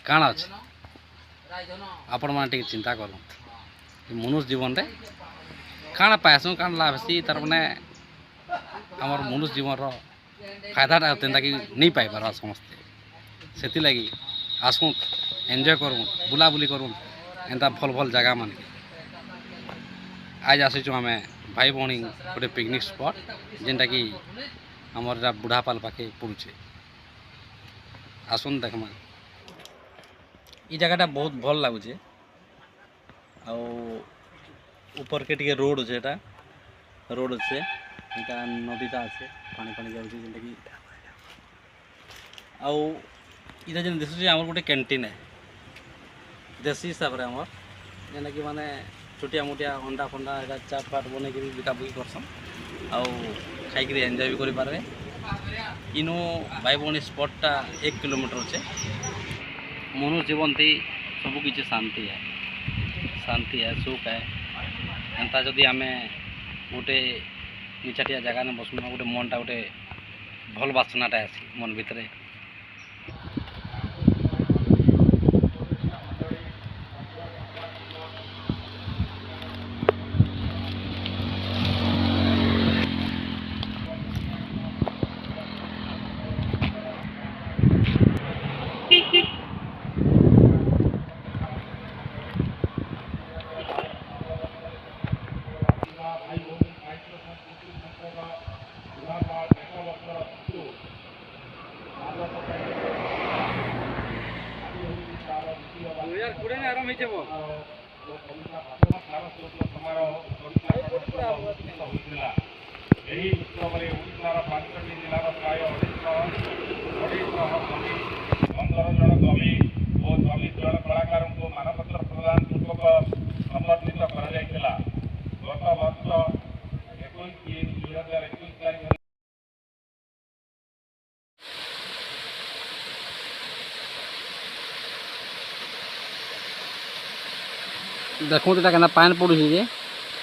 କାଣା ଅଛି ଆପଣମାନେ ଟିକେ ଚିନ୍ତା କରନ୍ତୁ। ମନୁଷ୍ୟ ଜୀବନରେ କାଣା ପାଏସୁଁ କାଣା ଲାଭ ହେସି ତାର୍ ମାନେ ଆମର ମନୁଷ୍ୟ ଜୀବନର ଫାଇଦାଟା ଯେନ୍ତାକି ନେଇ ପାଇପାରବା ସମସ୍ତେ। ସେଥିଲାଗି ଆସୁନ୍ ଏନ୍ଜୟ କରୁନ୍ ବୁଲାବୁଲି କରୁନ୍ ଏନ୍ତା ଭଲ୍ ଭଲ୍ ଜାଗାମାନେ। ଆଜ ଆସିଛୁ ଆମେ ଭାଇ ଭଉଣୀ ଗୋଟେ ପିକନିକ୍ ସ୍ପଟ୍ ଯେନ୍ଟାକି ଆମର ଏଟା ବୁଢ଼ାପାଲ ପାଖେ ପଡ଼ୁଛେ। ଆସୁନ୍ ଦେଖମା। ଇ ଜାଗାଟା ବହୁତ ଭଲ୍ ଲାଗୁଛେ। ଆଉ ଉପରକେ ଟିକେ ରୋଡ଼ ଅଛେ, ଏଟା ରୋଡ଼ ଅଛେ, ଏଟା ନଦୀଟା আছে, ପାଣି ପାଣି ଯାଉଛି ଯେନ୍ଟାକି। ଆଉ ଇଟା ଯେନ୍ ଦିଶୁଛେ ଆମର ଗୋଟେ କ୍ୟାଣ୍ଟିନ୍ है देसी हिसाब रे हमर जेनाकि माने छोटिया मोटिया अंडा फंडा एटा चाट फाट बनेकि बिकाबुकी करसन आउ खाइकि एंजॉय भी करि पारबे। इनो भाई भौणी स्पॉटटा 1 किलोमीटर अच्छे। मनुष्य जीवन थी सब किसी शांति है सुख है। एंता जदि आमे गोटे निचाटिया जगह ने बसुना गोटे मनटा गोटे भल बासनाटा आसी मन भितरे। ଏହି ଉତ୍ସବରେ ଓଡ଼ିଶାର 5ଟି ଜିଲ୍ଲାର ପ୍ରାୟ 15 ଜଣ କବି ଓ 24 ଜଣ କଳାକାରଙ୍କୁ ମାନପତ୍ର ପ୍ରଦାନ ପୂର୍ବକ ସମ୍ବର୍ଦ୍ଧିତ କରାଯାଇଥିଲା। ଗତ ବର୍ଷ 21/3/2021 ତାରିଖରେ देखो तो केना पानी पड़ुଛି जे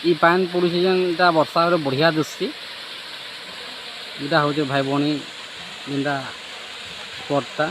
ई पानी पड़ुଛି जेनटा वर्षा रे बढ़िया दिसछि। इटा होचे भाई भौणी जेनटा स्पॉटटा।